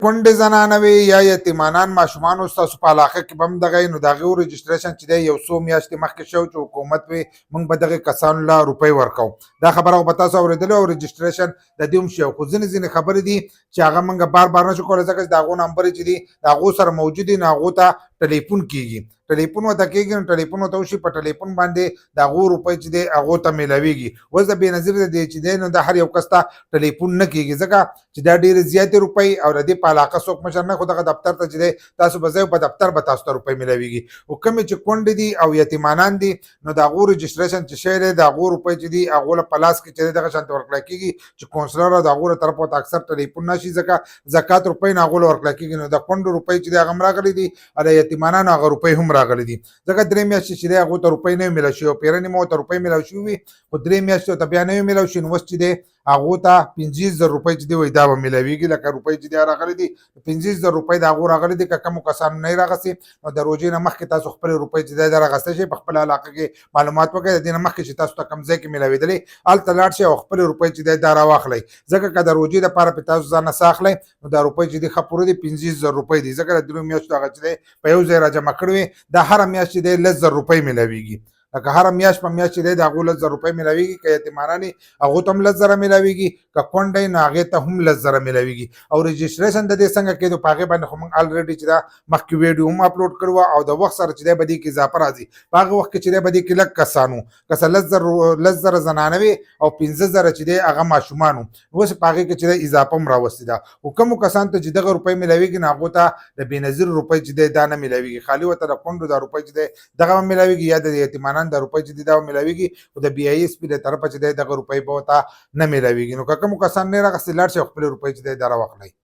کونډې زنانه وي یا یتیمانان ماشومان اوس تاسو په علاقه کې به هم دغه نو د هغې رجسټریشن چې دی یو څو میاشتې مخکې شو چې حکومت وي موږ به دغې کسانو له روپۍ ورکوو. دا خبره خو به تاسو اورېدلې او رجسټریشن د دې هم شي. خو ځینې خبرې دي چې هغه موږ بار نه شو کولی ځکه چې د هغو نمبرې چې دي د هغو سره موجود دي نو هغو ته ټلیفون کېږي. ټلیفون ورته کېږي نو ټلیفون ورته وشي په ټلیفون باندې د هغو روپۍ چې دی هغو ته میلاویږي. اوس د بېنظیر د دې چې دی نو د هر یو کس ته ټلیفون نه کېږي ځکه چې دا ډېرې زیاتې روپۍ او د دې په علاقه څوک مشر نه خو دغه دفتر ته چې دی تاسو به ځئ په دفتر به تاسو ته روپۍ میلاویږي. خو کومې چې کونډې دي او یتیمانان دي نو د هغو رجسټریشن چې شی دی د هغو روپۍ چې دي هغو له په لاس کې چې دی دغه شانتې ورکړی کېږي چې کونسلر او د هغو له طرفه ورته اکثر ټلیفون نه شي ځکه زکات روپۍ نه هغو له ورکړی کېږي. نو د کونډو روپۍ چې دی هغه هم راغلي دي او د یتیمانانو هغه روپۍ هم راغلي دي ځکه 3 میاشتې چې دی هغو ته روپۍ نه وي میلاو شوي او پیرنې مو ورته روپۍ میلاو شوي وي خو 3 میاشتې ورته بیا نه وي میلاو شوي. نو اوس چې دی هغو ته 50,000 روپۍ چې دی وایي دا به میلاویږي. لکه روپۍ چې دی راغلي دي 50,000 روپۍ د هغو راغلي دي. که کومو کسانو نه یې راغستې نو د روژې نه مخکې تاسو خپلې روپۍ چې دی دا راغستی شئ په خپله علاقه کې معلومات وکړئ. د دې نه مخکې چې تاسو ته کوم ځای کې میلاوېدلې هلته لاړ شئ او خپلې روپۍ چې دی دا راواخلئ ځکه که د روژې دپاره پرې تاسو ځان نه څه اخلئ نو دا روپۍ چې دي ښه پوره دي 50,000 روپۍ دي ځکه د 3 میاشتو هغه چې دی په یو ځای راجمع کړي وي دا هره میاشت چې دی 10,000 روپۍ میلاویږي. لکه هره میاشت په میاشت چې دی د هغو 10,000 روپۍ میلاویږي. که یتیمانان هغو ته هم 10,000 میلاویږي که کونډه نو هغې ته هم 10,000 میلاویږي. او رجسټریشن د دې څنګه کېدو په هغې باندې خو موږ الریډي چې دا مخکې ویډیو هم اپلوډ کړې وه او د وخت سره چې دی به دې کې اضافه راځي. په هغه وخت کې چې دی به دې کې لږ کسان وو که څه 10,000 زنانه وي او 15,000 چې دی هغه ماشومان وو. اوس په هغې کې چې دی اضافه هم راوستې ده. خو کومو کسانو ته چې دغه روپۍ میلاویږي نو هغو ته د بېنظیر روپۍ چې دی دا نه میلاویږي. خالي ورته د کونډو دا روپۍ چې دی دغه به میلاویږي یا د یتیمانان دا روپۍ چې دي دا میلاویږي خو د بي آی ایس پي له طرفه چې دی دغه روپۍ به ورته نه میلاویږي. نو که کومو کسانو نه یې راغستې لاړ شئ او خپلې روپۍ چې دی دا راواخلئ.